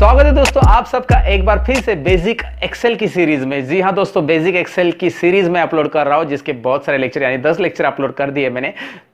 स्वागत है दोस्तों आप सबका एक बार फिर से बेसिक एक्सेल की सीरीज में। जी हाँ दोस्तों, बेसिक एक्सेल की सीरीज में अपलोड कर रहा हूँ जिसके बहुत सारे लेक्चर यानी 10 लेक्चर अपलोड कर दिए मैंने।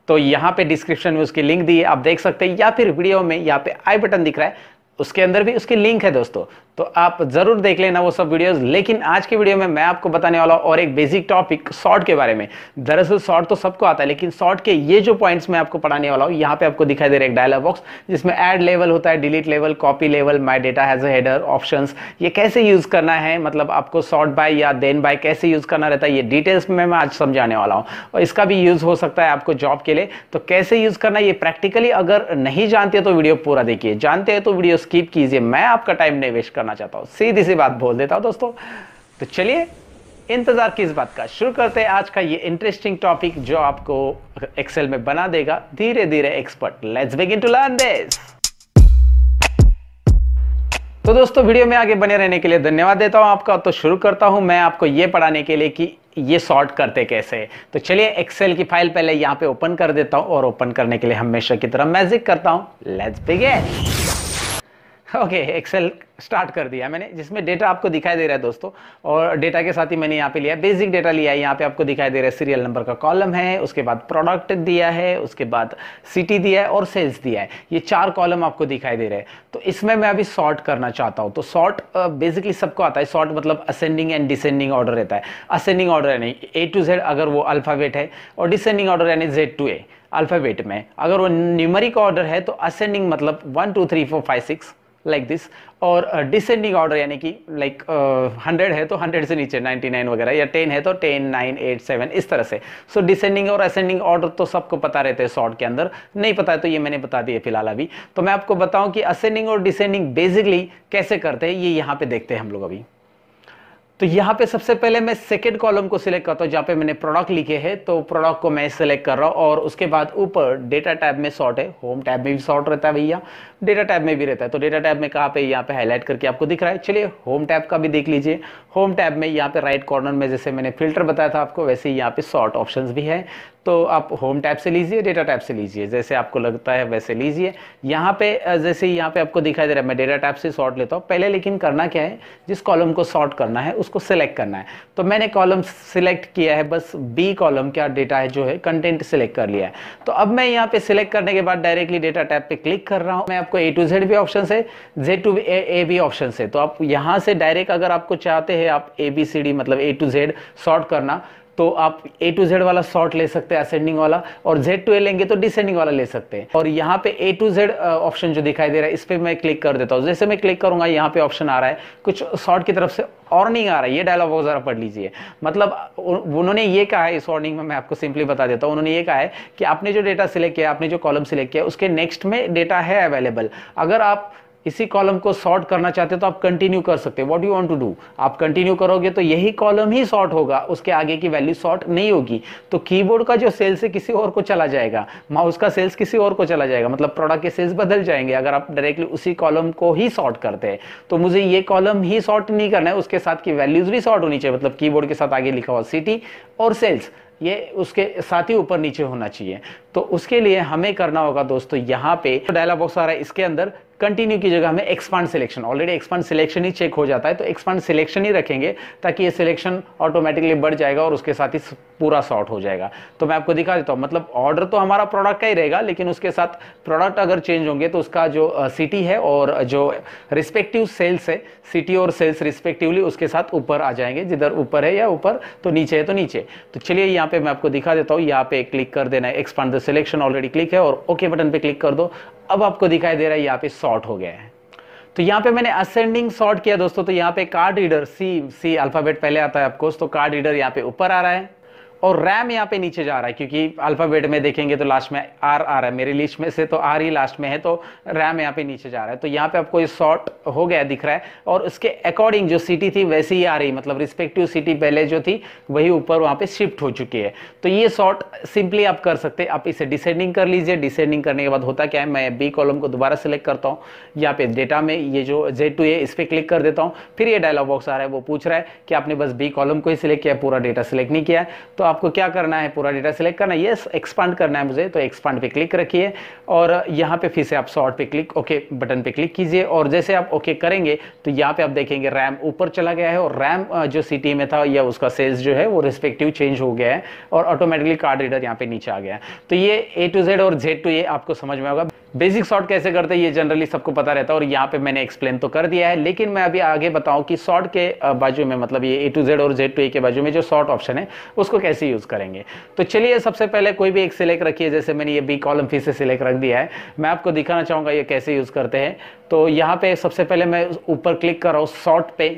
तो यहाँ पे डिस्क्रिप्शन में उसकी लिंक दी है, आप देख सकते हैं, या फिर वीडियो में यहाँ पे आई बटन दिख रहा है उसके अंदर भी उसकी लिंक है दोस्तों, तो आप जरूर देख लेना वो सब वीडियोस। लेकिन आज की वीडियो में मैं आपको बताने वाला हूं और एक बेसिक टॉपिक शॉर्ट के बारे में। दरअसल शॉर्ट तो सबको आता है, लेकिन शॉर्ट के ये जो पॉइंट्स मैं आपको पढ़ाने वाला हूं, यहाँ पे आपको दिखाई दे रहा है एक डायलॉग बॉक्स जिसमें ऐड लेवल होता है, delete level, copy level, my data has a header, options, ये कैसे यूज करना है, मतलब आपको सॉर्ट बाय या देन बाय कैसे यूज करना रहता है, ये डिटेल्स में मैं आज समझाने वाला हूँ। और इसका भी यूज हो सकता है आपको जॉब के लिए, तो कैसे यूज करना ये प्रैक्टिकली अगर नहीं जानते तो वीडियो पूरा देखिए, जानते हैं तो वीडियो स्किप कीजिए। मैं आपका टाइम नहीं वेस्ट करना चाहता हूं, सीधी सी बात बोल देता हूं दोस्तों। तो चलिए इंतजार किस बात का, शुरू करते हैं आज का ये इंटरेस्टिंग टॉपिक जो आपको एक्सेल में बना देगा धीरे धीरे expert. Let's begin to learn this. तो दोस्तों वीडियो में आगे बने रहने के लिए धन्यवाद देता हूं आपका। तो शुरू करता हूं मैं आपको ये पढ़ाने के लिए कि ये सॉर्ट करते कैसे। तो चलिए एक्सेल की फाइल पहले यहां पे ओपन कर देता हूं, और ओपन करने के लिए हमेशा की तरह मैजिक करता हूं। Let's begin. Okay, excel start कर दिया मैंने, जिसमें डेटा आपको दिखाई दे रहा है दोस्तों, और डेटा के साथ ही मैंने यहाँ पे लिया बेसिक डेटा लिया है। यहाँ पे आपको दिखाई दे रहा है सीरियल नंबर का कॉलम है, उसके बाद प्रोडक्ट दिया है, उसके बाद सिटी दिया है और सेल्स दिया है। ये 4 कॉलम आपको दिखाई दे रहे हैं। तो इसमें मैं अभी सॉर्ट करना चाहता हूँ। तो सॉर्ट बेसिकली सबको आता है। सॉर्ट मतलब असेंडिंग एंड डिसेंडिंग ऑर्डर रहता है। असेंडिंग ऑर्डर यानी A to Z अगर वो अल्फाबेट है, और डिसेंडिंग ऑर्डर यानी Z to A अल्फाबेट में। अगर वो न्यूमेरिक ऑर्डर है तो असेंडिंग मतलब 1 2 3 4 5 6 लाइक दिस, और डिसेंडिंग ऑर्डर यानी कि लाइक 100 है तो 100 से नीचे 99 वगैरह, या 10 है तो 10 9 8 7 इस तरह से। सो डिसेंडिंग और असेंडिंग ऑर्डर तो सबको पता रहते हैं सॉर्ट के अंदर, नहीं पता है तो ये मैंने बता दिया फिलहाल अभी। तो मैं आपको बताऊं कि असेंडिंग और डिसेंडिंग बेसिकली कैसे करते हैं, ये यहाँ पे देखते हैं हम लोग अभी। तो यहाँ पे सबसे पहले मैं सेकेंड कॉलम को सिलेक्ट करता हूँ जहाँ पे मैंने प्रोडक्ट लिखे हैं, तो प्रोडक्ट को मैं सिलेक्ट कर रहा हूँ। और उसके बाद ऊपर डेटा टैब में सॉर्ट है, होम टैब में भी सॉर्ट रहता है भैया, डेटा टैब में भी रहता है। तो डेटा टैब में कहाँ पे, यहाँ पे हाईलाइट करके आपको दिख रहा है। चलिए होम टैब का भी देख लीजिए। होम टैब में यहाँ पे राइट कॉर्नर में जैसे मैंने फिल्टर बताया था आपको, वैसे ही यहाँ पे सॉर्ट ऑप्शंस भी है। तो आप होम टैब से लीजिए, डेटा टैब से लीजिए, जैसे आपको लगता है वैसे लीजिए। यहाँ पे जैसे यहाँ पे आपको दिखाई दे रहा है, मैं डेटा टैब से सॉर्ट लेता हूँ पहले। लेकिन करना क्या है, जिस कॉलम को सॉर्ट करना है उसको सिलेक्ट करना है। तो मैंने कॉलम सिलेक्ट किया है, बस बी कॉलम क्या डेटा है जो है कंटेंट सिलेक्ट कर लिया है। तो अब मैं यहाँ पे सिलेक्ट करने के बाद डायरेक्टली डेटा टैब पे क्लिक कर रहा हूँ। मैं आपको A to Z भी ऑप्शन है, Z to A भी ऑप्शन है। तो आप यहाँ से डायरेक्ट अगर आपको चाहते हैं आप ABCD मतलब A to Z सॉर्ट करना, तो आप A to Z वाला सॉर्ट ले सकते हैं असेंडिंग वाला, और Z to A लेंगे तो डिसेंडिंग वाला ले सकते हैं। और यहाँ पे A to Z ऑप्शन जो दिखाई दे रहा है इस पे मैं क्लिक कर देता हूँ। जैसे मैं क्लिक करूंगा यहाँ पे ऑप्शन आ रहा है, कुछ सॉर्ट की तरफ से वार्निंग आ रहा है। ये डायलॉग बॉक्स जरा पढ़ लीजिए। मतलब उन्होंने ये कहा है, इस वार्निंग में मैं आपको सिंपली बता देता हूँ। उन्होंने ये कहा है कि आपने जो डेटा सिलेक्ट किया, आपने जो कॉलम सिलेक्ट किया, उसके नेक्स्ट में डेटा है अवेलेबल। अगर आप इसी कॉलम को सॉर्ट करना चाहते हो तो आप कंटिन्यू कर सकते हैं। What you want to do, आप कंटिन्यू करोगे तो यही कॉलम ही सॉर्ट होगा, उसके आगे की वैल्यू सॉर्ट नहीं होगी। तो कीबोर्ड का जो सेल्स है किसी और को चला जाएगा, माउस का सेल्स किसी और को चला जाएगा, मतलब प्रोडक्ट के सेल्स बदल जाएंगे अगर आप डायरेक्टली उसी कॉलम को ही सॉर्ट करते हैं। तो मुझे ये कॉलम ही सॉर्ट नहीं करना है, उसके साथ की वैल्यूज भी सॉर्ट होनी चाहिए। मतलब कीबोर्ड के साथ आगे लिखा हुआ सिटी और सेल्स, ये उसके साथ ही ऊपर नीचे होना चाहिए। तो उसके लिए हमें करना होगा दोस्तों, यहाँ पे डायलॉग बॉक्स आ रहा है, इसके अंदर कंटिन्यू की जगह हमें expand selection, already expand selection ही चेक हो जाता है, तो एक्सपांड सिलेक्शन ही रखेंगे ताकि ये सिलेक्शन ऑटोमेटिकली बढ़ जाएगा और उसके साथ ही पूरा सॉर्ट हो जाएगा। तो मैं आपको दिखा देता हूँ। मतलब ऑर्डर तो हमारा प्रोडक्ट का ही रहेगा, लेकिन उसके साथ प्रोडक्ट अगर चेंज होंगे तो उसका जो सिटी है और जो रिस्पेक्टिव सेल्स है, सिटी और सेल्स रिस्पेक्टिवली उसके साथ ऊपर आ जाएंगे। जिधर ऊपर है या ऊपर, तो नीचे है तो नीचे। तो चलिए यहाँ पे मैं आपको दिखा देता हूँ। यहाँ पे क्लिक कर देना है, expand the selection already click है, और ओके बटन पे क्लिक कर दो। अब आपको दिखाई दे रहा है यहाँ पे सॉर्ट हो गया है। तो यहाँ पे मैंने असेंडिंग सॉर्ट किया दोस्तों। तो यहाँ पे कार्ड रीडर सी अल्फाबेट पहले आता है आपको, तो कार्ड रीडर यहाँ पे ऊपर आ रहा है, और रैम यहाँ पे नीचे जा रहा है, क्योंकि अल्फाबेट में देखेंगे तो लास्ट में आर आ रहा है, मेरी लिस्ट में से तो आर ही लास्ट में है, तो रैम यहाँ पे नीचे जा रहा है। तो यहाँ पे आपको ये सॉर्ट हो गया दिख रहा है, और उसके अकॉर्डिंग जो सिटी थी वैसी ही आ रही, मतलब रिस्पेक्टिव सिटी पहले जो थी वही ऊपर वहाँ पे शिफ्ट हो चुकी है। तो ये सॉर्ट सिंपली आप कर सकते हैं। आप इसे डिसेंडिंग कर लीजिए। डिसेंडिंग करने के बाद होता क्या है, मैं बी कॉलम को दोबारा सिलेक्ट करता हूँ। यहाँ पे डेटा में ये जो Z to A इस पर क्लिक कर देता हूँ। फिर ये डायलॉग बॉक्स आ रहा है, वो पूछ रहा है कि आपने बस बी कॉलम को ही सिलेक्ट किया, पूरा डेटा सिलेक्ट नहीं किया है। तो आप आपको क्या करना है, पूरा डेटा सिलेक्ट करना है, यस एक्सपांड करना है मुझे, तो एक्सपांड पे क्लिक रखिए और यहाँ पे फिर से आप सॉर्ट पे क्लिक ओके बटन पे क्लिक कीजिए और जैसे आप ओके करेंगे तो यहाँ पे आप देखेंगे रैम ऊपर चला गया है और रैम जो सिटी में था या उसका सेल्स जो है वो रिस्पेक्टिव चेंज हो गया है और ऑटोमेटिकली कार्ड रीडर यहाँ पे नीचे आ गया है। तो ये A to Z और Z to A आपको समझ में होगा। बेसिक सॉर्ट कैसे करते हैं ये जनरली सबको पता रहता है और यहाँ पे मैंने एक्सप्लेन तो कर दिया है, लेकिन मैं अभी आगे बताऊं कि सॉर्ट के बाजू में मतलब ये A to Z और Z to A के बाजू में जो सॉर्ट ऑप्शन है उसको कैसे यूज करेंगे। तो चलिए सबसे पहले कोई भी एक सिलेक्ट रखिए, जैसे मैंने ये बी कॉलम फिर से सिलेक्ट रख दिया है, मैं आपको दिखाना चाहूंगा ये कैसे यूज करते हैं। तो यहाँ पे सबसे पहले मैं ऊपर क्लिक कर रहा हूँ सॉर्ट पे,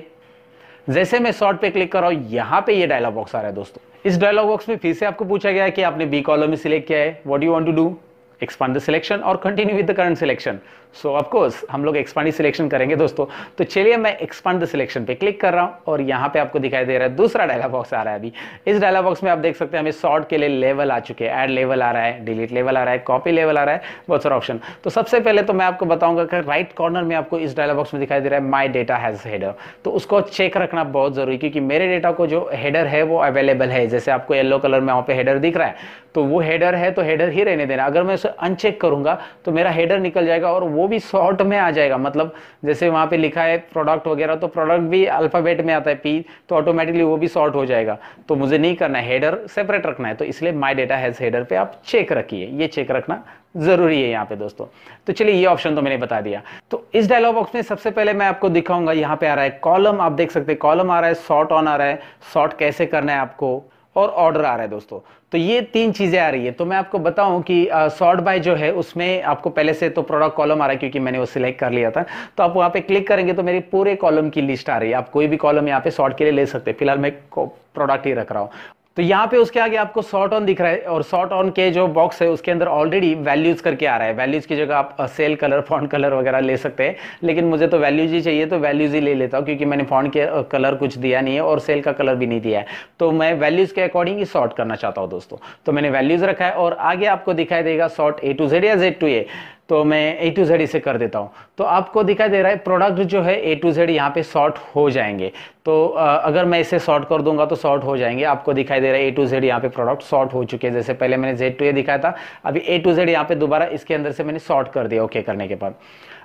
जैसे मैं सॉर्ट पे क्लिक कर रहा हूँ यहाँ पे ये डायलॉग बॉक्स आ रहा है दोस्तों। इस डायलॉग बॉक्स में फिर से आपको पूछा गया है कि आपने बी कॉलम में सिलेक्ट किया है, what you want to do, expand the selection और continue with the current selection. So of course हम लोग एक्सपांड ही सिलेक्शन करेंगे दोस्तों। तो चलिए मैं एक्सपांड द सिलेक्शन पे क्लिक कर रहा हूं और यहाँ पे आपको दिखाई दे रहा है दूसरा डायलॉग बॉक्स आ रहा है। अभी इस डायलॉग बॉक्स में आप देख सकते हैं हमें सॉर्ट के लिए लेवल आ चुके हैं, ऐड लेवल आ रहा है, डिलीट लेवल आ रहा है, कॉपी लेवल आ रहा है, बहुत सारा ऑप्शन। तो सबसे पहले तो मैं आपको बताऊंगा कि राइट कॉर्नर में आपको इस डायलॉग बॉक्स में दिखाई दे रहा है माई डेटा हैज हेडर, तो उसको चेक रखना बहुत जरूरी, क्योंकि मेरे डेटा को जो हेडर है वो अवेलेबल है। जैसे आपको येलो कलर में वहाँ पे हेडर दिख रहा है तो वो हेडर है तो हेडर ही रहने देना। अगर मैं उसे अनचेक करूंगा तो मेरा हेडर निकल जाएगा और वो भी शॉर्ट में आ जाएगा। मतलब जैसे वहां पे लिखा है प्रोडक्ट वगैरह तो प्रोडक्ट भी अल्फाबेट में आता है पी, तो ऑटोमेटिकली वो भी शॉर्ट हो जाएगा। तो मुझे नहीं करना है, हेडर सेपरेट रखना है, तो इसलिए माई डेटा हैज हेडर पे आप चेक रखिए, ये चेक रखना जरूरी है यहाँ पे दोस्तों। तो चलिए ये ऑप्शन तो मैंने बता दिया। तो इस डायलॉग बॉक्स में सबसे पहले मैं आपको दिखाऊंगा, यहाँ पे आ रहा है कॉलम, आप देख सकते हैं कॉलम आ रहा है, सॉर्ट ऑन आ रहा है, सॉर्ट कैसे करना है आपको, और ऑर्डर आ रहा है दोस्तों। तो ये तीन चीजें आ रही है। तो मैं आपको बताऊं कि सॉर्ट बाय जो है उसमें आपको पहले से तो प्रोडक्ट कॉलम आ रहा है क्योंकि मैंने वो सिलेक्ट कर लिया था। तो आप वहां पे क्लिक करेंगे तो मेरी पूरे कॉलम की लिस्ट आ रही है, आप कोई भी कॉलम यहाँ पे सॉर्ट के लिए ले सकते हैं। फिलहाल मैं प्रोडक्ट ही रख रहा हूँ। तो यहाँ पे उसके आगे आपको सॉर्ट ऑन दिख रहा है और सॉर्ट ऑन के जो बॉक्स है उसके अंदर ऑलरेडी वैल्यूज करके आ रहा है। वैल्यूज की जगह आप सेल कलर, फॉन्ट कलर वगैरह ले सकते हैं, लेकिन मुझे तो वैल्यूज ही चाहिए तो वैल्यूज ही ले लेता हूँ, क्योंकि मैंने फॉन्ट के कलर कुछ दिया नहीं है और सेल का कलर भी नहीं दिया है। तो मैं वैल्यूज के अकॉर्डिंग ही सॉर्ट करना चाहता हूँ दोस्तों। तो मैंने वैल्यूज रखा है और आगे आपको दिखाई देगा सॉर्ट A to Z या Z to A। तो मैं A to Z इसे कर देता हूं। तो आपको दिखाई दे रहा है प्रोडक्ट जो है A to Z यहाँ पे सॉर्ट हो जाएंगे। तो अगर मैं इसे सॉर्ट कर दूंगा तो सॉर्ट हो जाएंगे। आपको दिखाई दे रहा है A to Z यहाँ पे प्रोडक्ट सॉर्ट हो चुके हैं। जैसे पहले मैंने Z to A दिखाया था, अभी A to Z यहाँ पे दोबारा इसके अंदर से मैंने सॉर्ट कर दिया ओके करने के बाद।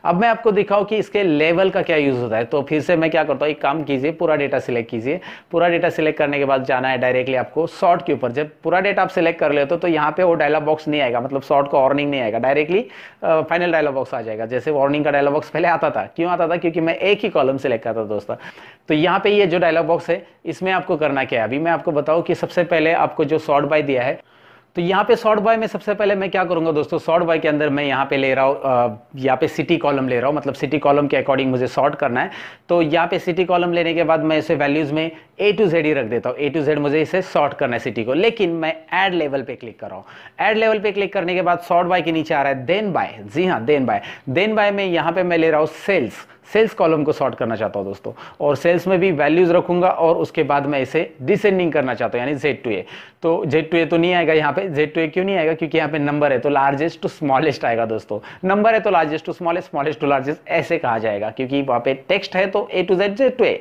अब मैं आपको दिखाऊं कि इसके लेवल का क्या यूज होता है। तो फिर से मैं क्या करता हूँ, एक काम कीजिए, पूरा डेटा सिलेक्ट कीजिए। पूरा डेटा सिलेक्ट करने के बाद जाना है डायरेक्टली आपको सॉर्ट के ऊपर। जब पूरा डेटा आप सिलेक्ट कर लेते हो तो यहाँ पे वो डायलॉग बॉक्स नहीं आएगा, मतलब सॉर्ट का वार्निंग नहीं आएगा, डायरेक्टली फाइनल डायलॉग बॉक्स आ जाएगा। जैसे वार्निंग का डायलॉग बॉक्स पहले आता था, क्यों आता था, क्योंकि मैं एक ही कॉलम सिलेक्ट करता था दोस्तों। तो यहाँ पे ये जो डायलॉग बॉक्स है इसमें आपको करना क्या है, अभी मैं आपको बताऊँ कि सबसे पहले आपको जो सॉर्ट बाय दिया है, तो यहाँ पे सॉर्ट बाय में सबसे पहले मैं क्या करूंगा दोस्तों, सॉर्ट बाय के अंदर मैं यहाँ पे ले रहा हूँ, यहाँ पे सिटी कॉलम ले रहा हूँ, मतलब सिटी कॉलम के अकॉर्डिंग मुझे सॉर्ट करना है। तो यहाँ पे सिटी कॉलम लेने के बाद मैं इसे वैल्यूज में A to Z ही रख देता हूँ। A to Z मुझे इसे सॉर्ट करना है सिटी को, लेकिन मैं ऐड लेवल पे क्लिक कर रहा हूँ। ऐड लेवल पे क्लिक करने के बाद सॉर्ट बाय के नीचे आ रहा है देन बाय, जी हाँ देन बाय। देन बाय में यहाँ पे मैं ले रहा हूँ सेल्स कॉलम को सॉर्ट करना चाहता हूं दोस्तों, और सेल्स में भी वैल्यूज रखूंगा और उसके बाद मैं इसे डिसेंडिंग करना चाहता हूं, यानी Z to A। तो Z to A तो नहीं आएगा यहाँ पे, Z to A क्यों नहीं आएगा, क्योंकि यहाँ पे नंबर है तो लार्जेस्ट टू स्मॉलेस्ट आएगा दोस्तों। नंबर है तो largest to smallest, smallest to largest ऐसे कहा जाएगा, क्योंकि वहां पे टेक्स्ट है तो A to Z Z to A,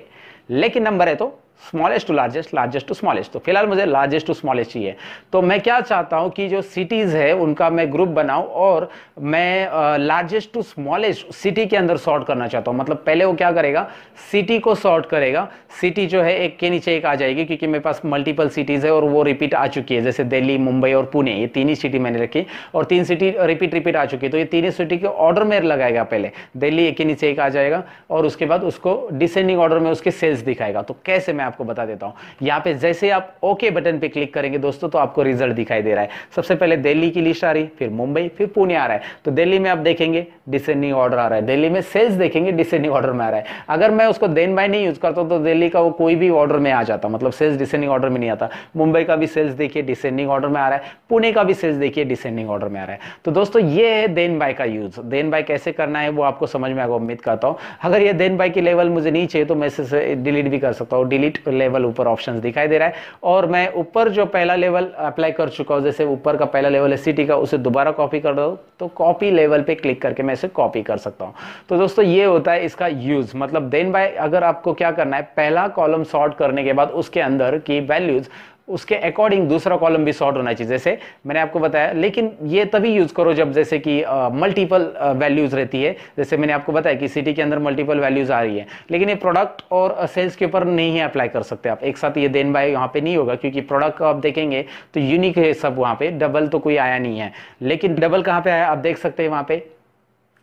लेकिन नंबर है तो smallest to largest, largest to smallest. तो फिलहाल मुझे लार्जेस्ट टू स्मॉलेस्ट चाहिए। तो मैं क्या चाहता हूं कि जो सिटीज है उनका मैं ग्रुप बनाऊं और मैं लार्जेस्ट टू स्मॉलेस्ट सिटी के अंदर सॉर्ट करना चाहता हूं। मतलब पहले वो क्या करेगा, सिटी को सॉर्ट करेगा। सिटी जो है एक के नीचे एक आ जाएगी, क्योंकि मेरे पास मल्टीपल सिटीज है और वो रिपीट आ चुकी है। जैसे दिल्ली, मुंबई और पुणे, ये तीन ही सिटी मैंने रखी और 3 सिटी रिपीट आ चुकी है। तो ये तीनों सिटी के ऑर्डर में लगाएगा, पहले दिल्ली एक के नीचे एक आ जाएगा और उसके बाद उसको डिसेंडिंग ऑर्डर में उसके सेल्स दिखाएगा। तो कैसे मैं आपको बता देता हूं। यहाँ पे जैसे आप ओके बटन पे क्लिक करेंगे दोस्तों तो आपको रिजल्ट दिखाई दे रहा है। सबसे पहले दिल्ली की लिस्ट आ रही, फिर मुंबई, फिर पुणे आ रहा है। तो दिल्ली में आप देखेंगे डिसेंडिंग ऑर्डर आ रहा है, दिल्ली में सेल्स देखेंगे डिसेंडिंग ऑर्डर में आ रहा है। अगर मैं उसको देन बाय नहीं यूज करता तो दिल्ली का वो कोई भी ऑर्डर में आ जाता, मतलब सेल्स डिसेंडिंग ऑर्डर में नहीं आता। मुंबई का भी सेल्स देखिए डिसेंडिंग ऑर्डर में आ रहा है, पुणे का भी सेल्स देखिए डिसेंडिंग ऑर्डर में आ रहा है। तो दोस्तों ये है देन बाय का यूज। देन बाय कैसे करना है वो आपको समझ में आएगा, उम्मीद करता हूं। अगर ये देन बाय की लेवल मुझे नहीं चाहिए तो मैं इसे डिलीट भी कर सकता हूँ। डिलीट लेवल ऊपर ऑप्शन दिखाई दे रहा है और मैं ऊपर जो पहला लेवल अप्लाई कर चुका हूं, जैसे ऊपर का पहला लेवल है सिटी का, उसे दोबारा कॉपी कर दो तो कॉपी लेवल पे क्लिक करके मैं इसे कॉपी कर सकता हूं। तो दोस्तों ये होता है इसका यूज। मतलब देन बाय अगर आपको क्या करना है, पहला कॉलम सॉर्ट करने के बाद उसके अंदर की वैल्यूज उसके अकॉर्डिंग दूसरा कॉलम भी सॉर्ट होना चाहिए, जैसे मैंने आपको बताया। लेकिन ये तभी यूज करो जब जैसे कि मल्टीपल वैल्यूज रहती है, जैसे मैंने आपको बताया कि सिटी के अंदर मल्टीपल वैल्यूज आ रही है, लेकिन ये प्रोडक्ट और सेल्स के ऊपर नहीं है अप्लाई कर सकते आप एक साथ। ये देन बाय यहाँ पे नहीं होगा, क्योंकि प्रोडक्ट को आप देखेंगे तो यूनिक है सब, वहाँ पे डबल तो कोई आया नहीं है। लेकिन डबल कहाँ पे आया आप देख सकते हैं, वहाँ पे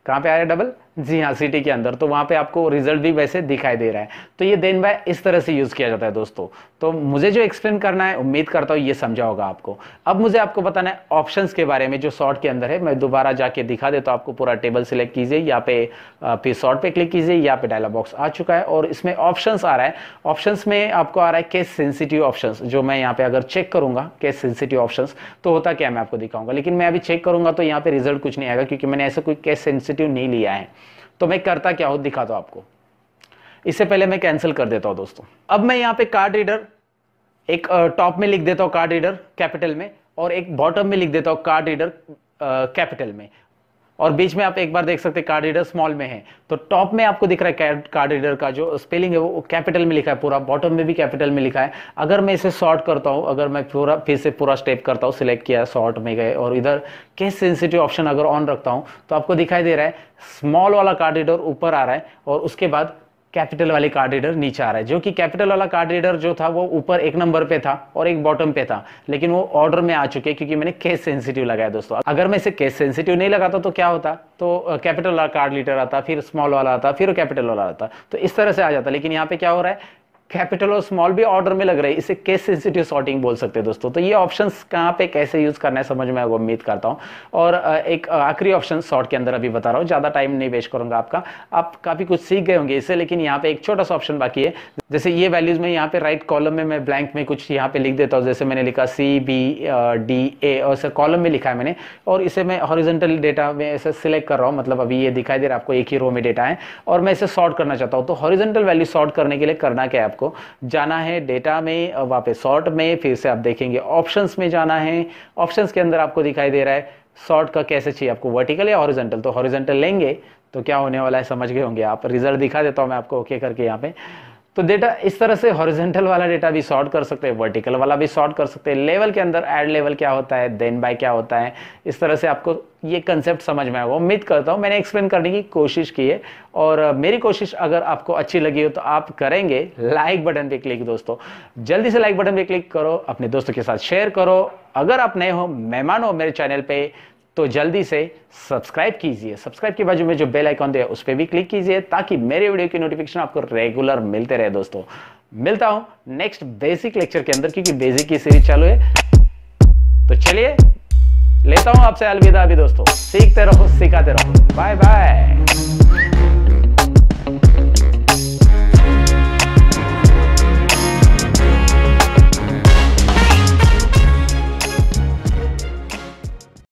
कहाँ पे आया डबल, जी हाँ सिटी के अंदर, तो वहाँ पे आपको रिजल्ट भी वैसे दिखाई दे रहा है। तो ये देन बाय इस तरह से यूज किया जाता है दोस्तों। तो मुझे जो एक्सप्लेन करना है, उम्मीद करता हूँ ये समझा होगा आपको। अब मुझे आपको बताना है ऑप्शंस के बारे में जो सॉर्ट के अंदर है। मैं दोबारा जाके दिखा देता हूँ आपको। पूरा टेबल सिलेक्ट कीजिए, यहाँ पे फिर सॉर्ट पे क्लिक कीजिए, यहाँ पे डायलॉग बॉक्स आ चुका है और इसमें ऑप्शंस आ रहा है। ऑप्शंस में आपको आ रहा है केस सेंसिटिव ऑप्शंस, जो मैं यहाँ पे अगर चेक करूंगा केस सेंसिटिव ऑप्शंस तो होता क्या मैं आपको दिखाऊंगा। लेकिन मैं अभी चेक करूंगा तो यहाँ पे रिजल्ट कुछ नहीं आएगा, क्योंकि मैंने ऐसा कोई केस सेंसिटिव नहीं लिया है। तो मैं करता क्या हूं दिखाता हूं आपको। इससे पहले मैं कैंसिल कर देता हूं दोस्तों। अब मैं यहां पे कार्ड रीडर एक टॉप में लिख देता हूं कार्ड रीडर कैपिटल में, और एक बॉटम में लिख देता हूं कार्ड रीडर कैपिटल में, और बीच में आप एक बार देख सकते हैं कार्ड रीडर स्मॉल में है। तो टॉप में आपको दिख रहा है कार्ड रीडर का जो स्पेलिंग है वो कैपिटल में लिखा है पूरा, बॉटम में भी कैपिटल में लिखा है। अगर मैं इसे सॉर्ट करता हूं, अगर मैं पूरा फिर से पूरा स्टेप करता हूं, सिलेक्ट किया, सॉर्ट में गए और इधर केस सेंसिटिव ऑप्शन अगर ऑन रखता हूं तो आपको दिखाई दे रहा है स्मॉल वाला कार्ड रीडर ऊपर आ रहा है और उसके बाद कैपिटल वाली कार्ड रीडर नीचे आ रहा है। जो कि कैपिटल वाला कार्ड रीडर जो था वो ऊपर एक नंबर पे था और एक बॉटम पे था, लेकिन वो ऑर्डर में आ चुके हैं क्योंकि मैंने केस सेंसिटिव लगाया दोस्तों। अगर मैं इसे केस सेंसिटिव नहीं लगाता तो क्या होता, तो कैपिटल वाला कार्ड रीडर आता, फिर स्मॉल वाला आता, फिर कैपिटल वाला आता, तो इस तरह से आ जाता। लेकिन यहाँ पे क्या हो रहा है, कैपिटल और स्मॉल भी ऑर्डर में लग रहे हैं। इसे केस सेंसिटिव सॉर्टिंग बोल सकते हैं दोस्तों। तो ये ऑप्शंस कहाँ पे कैसे यूज करना है समझ में आएगा, उम्मीद करता हूँ। और एक आखिरी ऑप्शन सॉर्ट के अंदर अभी बता रहा हूँ, ज्यादा टाइम नहीं वेस्ट करूंगा आपका, आप काफी कुछ सीख गए होंगे इससे। लेकिन यहाँ पे एक छोटा सा ऑप्शन बाकी है, जैसे ये वैल्यूज में यहाँ पे राइट कॉलम में मैं ब्लैंक में कुछ यहाँ पे लिख देता हूँ। जैसे मैंने लिखा CBD और ऐसे कॉलम में लिखा है मैंने, और इसे मैं हॉरिजॉन्टल डेटा में ऐसे सिलेक्ट कर रहा हूँ। मतलब अभी ये दिखाई दे रहा है आपको, एक ही रो में डेटा है और मैं इसे सॉर्ट करना चाहता हूँ। तो हॉरिजॉन्टल वैल्यू सॉर्ट करने के लिए करना क्या है, आपको जाना है डेटा में, वहां पे सॉर्ट में, फिर से आप देखेंगे ऑप्शंस में जाना है। ऑप्शंस के अंदर आपको दिखाई दे रहा है सॉर्ट का कैसे चाहिए आपको, वर्टिकल या हॉरिजॉन्टल। तो हॉरिजॉन्टल लेंगे तो क्या होने वाला है समझ गए होंगे आप। रिजल्ट दिखा देता हूं मैं आपको ओके करके यहाँ पे। तो डेटा इस तरह से हॉरिजॉन्टल वाला डेटा भी सॉर्ट कर सकते हैं, वर्टिकल वाला भी सॉर्ट कर सकते हैं। लेवल के अंदर ऐड लेवल क्या होता है, देन बाय क्या होता है, इस तरह से आपको ये कंसेप्ट समझ में आएगा। उम्मीद करता हूँ मैंने एक्सप्लेन करने की कोशिश की है, और मेरी कोशिश अगर आपको अच्छी लगी हो तो आप करेंगे लाइक बटन पे क्लिक दोस्तों। जल्दी से लाइक बटन पे क्लिक करो, अपने दोस्तों के साथ शेयर करो। अगर आप नए हो, मेहमान हो मेरे चैनल पे, तो जल्दी से सब्सक्राइब कीजिए। सब्सक्राइब के बाजू में जो बेल आइकॉन है उस पर भी क्लिक कीजिए, ताकि मेरे वीडियो की नोटिफिकेशन आपको रेगुलर मिलते रहे दोस्तों। मिलता हूं नेक्स्ट बेसिक लेक्चर के अंदर, क्योंकि बेसिक की सीरीज चालू है। तो चलिए लेता हूं आपसे अलविदा अभी दोस्तों। सीखते रहो, सिखाते रहो। Bye bye.